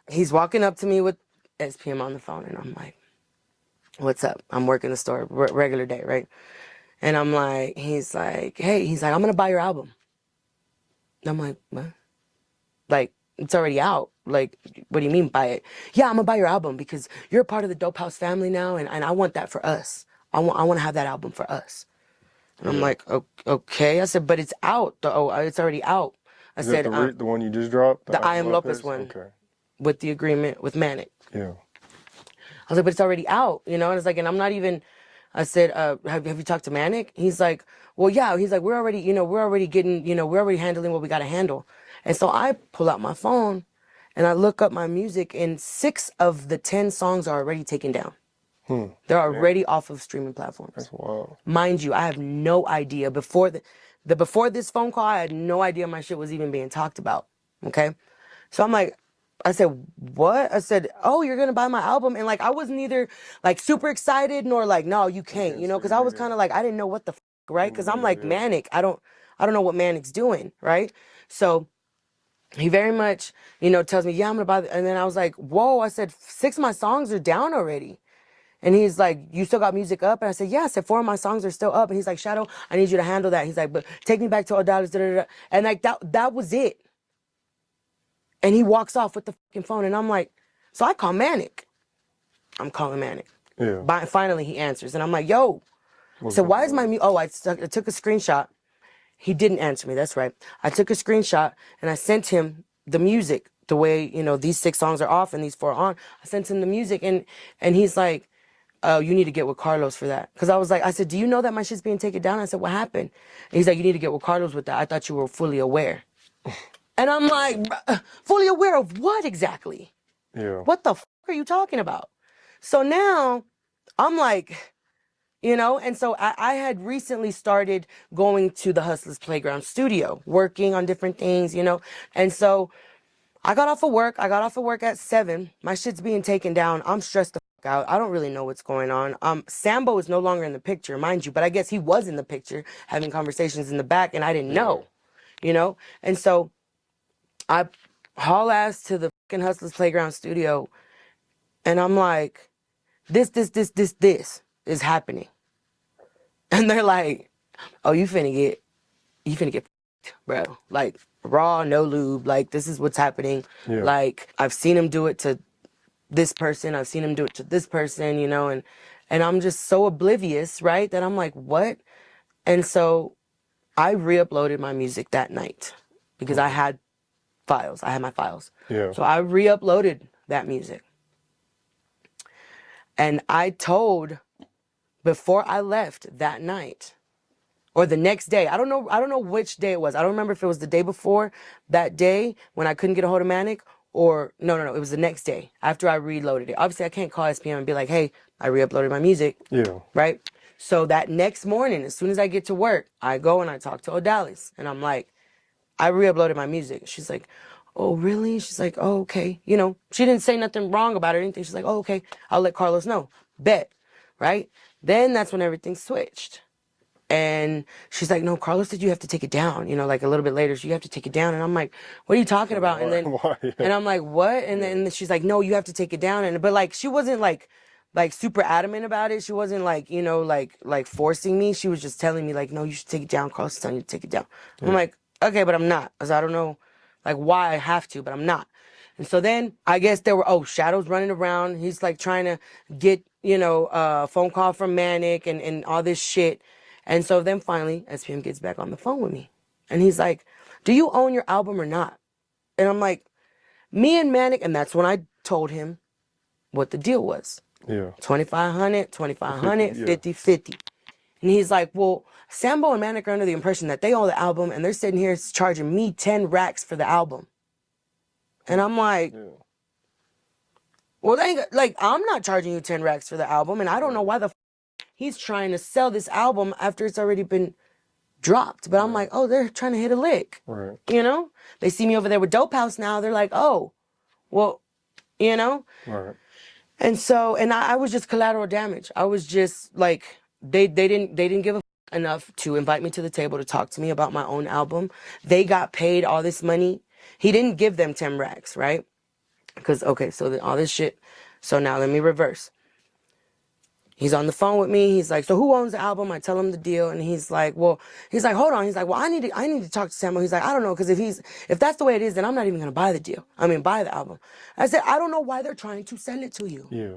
he's walking up to me with SPM on the phone, and I'm like, what's up? I'm working the store, regular day, right? And I'm like, he's like, hey, he's like, I'm gonna buy your album. I'm like, what? Like, it's already out. Like, what do you mean buy it? Yeah, I'm gonna buy your album because you're a part of the Dope House family now, and I want that for us. I want to have that album for us. And I'm like, okay. I said, but it's out. Oh, it's already out. I Is said, that the one you just dropped? the I Am Lopez IAMLOPEZ? one. Okay. With the agreement with Manic. Yeah. I was like, but it's already out, you know? And it's like, and I'm not even, I said, have you talked to Manic? He's like, well, yeah. He's like, we're already getting, we're already handling what we got to handle. And so I pull out my phone and I look up my music, and 6 of the 10 songs are already taken down. They're already off of streaming platforms. That's wild. Mind you, I have no idea. Before before this phone call, I had no idea my shit was even being talked about. Okay? So I'm like, I said, what? I said, oh, you're going to buy my album? And like, I wasn't either like super excited nor like, no, you can't, because I was kind of like, I didn't know what the right? Because I'm like, Manic, I don't know what Manic's doing, right? So he very much, tells me, yeah, I'm going to buy and then I was like, whoa, I said, 6 of my songs are down already. And he's like, you still got music up? And I said, yeah. I said, 4 of my songs are still up. And he's like, Shadow, I need you to handle that. He's like, but take me back to $10, da, da, da. And like, that was it. And he walks off with the fucking phone. And I'm like, so I call Manic. I'm calling Manic. Yeah. Finally, he answers. And I'm like, yo. So why is my music? Oh, I took a screenshot. He didn't answer me. That's right. I took a screenshot and I sent him the music the way, these 6 songs are off and these 4 are on. I sent him the music and he's like, oh, you need to get with Carlos for that. Because I said, do you know that my shit's being taken down? I said, what happened? And he's like, you need to get with Carlos with that. I thought you were fully aware. And I'm like, fully aware of what exactly? Yeah. What the f are you talking about? So now I'm like, and so I had recently started going to the Hustlers Playground studio, working on different things, and so I got off of work. I got off of work at 7. My shit's being taken down. I'm stressed the fuck out. I don't really know what's going on. Sambo is no longer in the picture, mind you, but I guess he was in the picture having conversations in the back and I didn't know, and so I haul ass to the fucking Hustlers Playground studio and I'm like, this is happening. And they're like, oh, you finna get f***ed, bro. Like, raw, no lube. Like, this is what's happening. Yeah. Like, I've seen him do it to this person. I've seen him do it to this person, and I'm just so oblivious, right? That I'm like, what? And so I re-uploaded my music that night because I had files. I had my files. Yeah. So I re-uploaded that music. And I told, before I left that night, or the next day, I don't know which day it was. I don't remember if it was the day before that day when I couldn't get a hold of Manic, or no, it was the next day after I reloaded it. Obviously, I can't call SPM and be like, hey, I re-uploaded my music. Yeah. Right? So that next morning, as soon as I get to work, I go and I talk to Odalis, and I'm like, I re-uploaded my music. She's like, oh, really? She's like, oh, okay. She didn't say nothing wrong about it or anything. She's like, oh, okay. I'll let Carlos know. Bet. Right? Then that's when everything switched. And she's like, no, Carlos said you have to take it down. Like a little bit later, so you have to take it down. And I'm like, what are you talking about? And then, and I'm like, what? And then she's like, no, you have to take it down. But like, she wasn't like super adamant about it. She wasn't like, like forcing me. She was just telling me like, no, you should take it down. Carlos is telling you to take it down. Yeah. I'm like, okay, but I'm not. Because I don't know like why I have to, but I'm not. And so then I guess there were, Shadow's running around. He's like trying to get, a phone call from Manic and all this shit. And so then finally, SPM gets back on the phone with me. And he's like, do you own your album or not? And I'm like, me and Manic. And that's when I told him what the deal was. Yeah. 2,500, 2,500, 50, 50. And he's like, well, Sambo and Manic are under the impression that they own the album. And they're sitting here charging me 10 racks for the album. And I'm like, well, like, I'm not charging you 10 racks for the album. And I don't know why the he's trying to sell this album after it's already been dropped. But I'm like, oh, they're trying to hit a lick. Right. They see me over there with Dope House now. They're like, oh, well, Right. And so, and I was just collateral damage. I was just like, they didn't give a enough to invite me to the table to talk to me about my own album. They got paid all this money. He didn't give them 10 racks, right? Because, okay, so all this shit. So now let me reverse. He's on the phone with me. He's like, so who owns the album? I tell him the deal. And he's like, hold on. He's like, well, I need to talk to Samuel. He's like, I don't know. Because if that's the way it is, then I'm not even going to buy the album. I said, I don't know why they're trying to sell it to you. Yeah.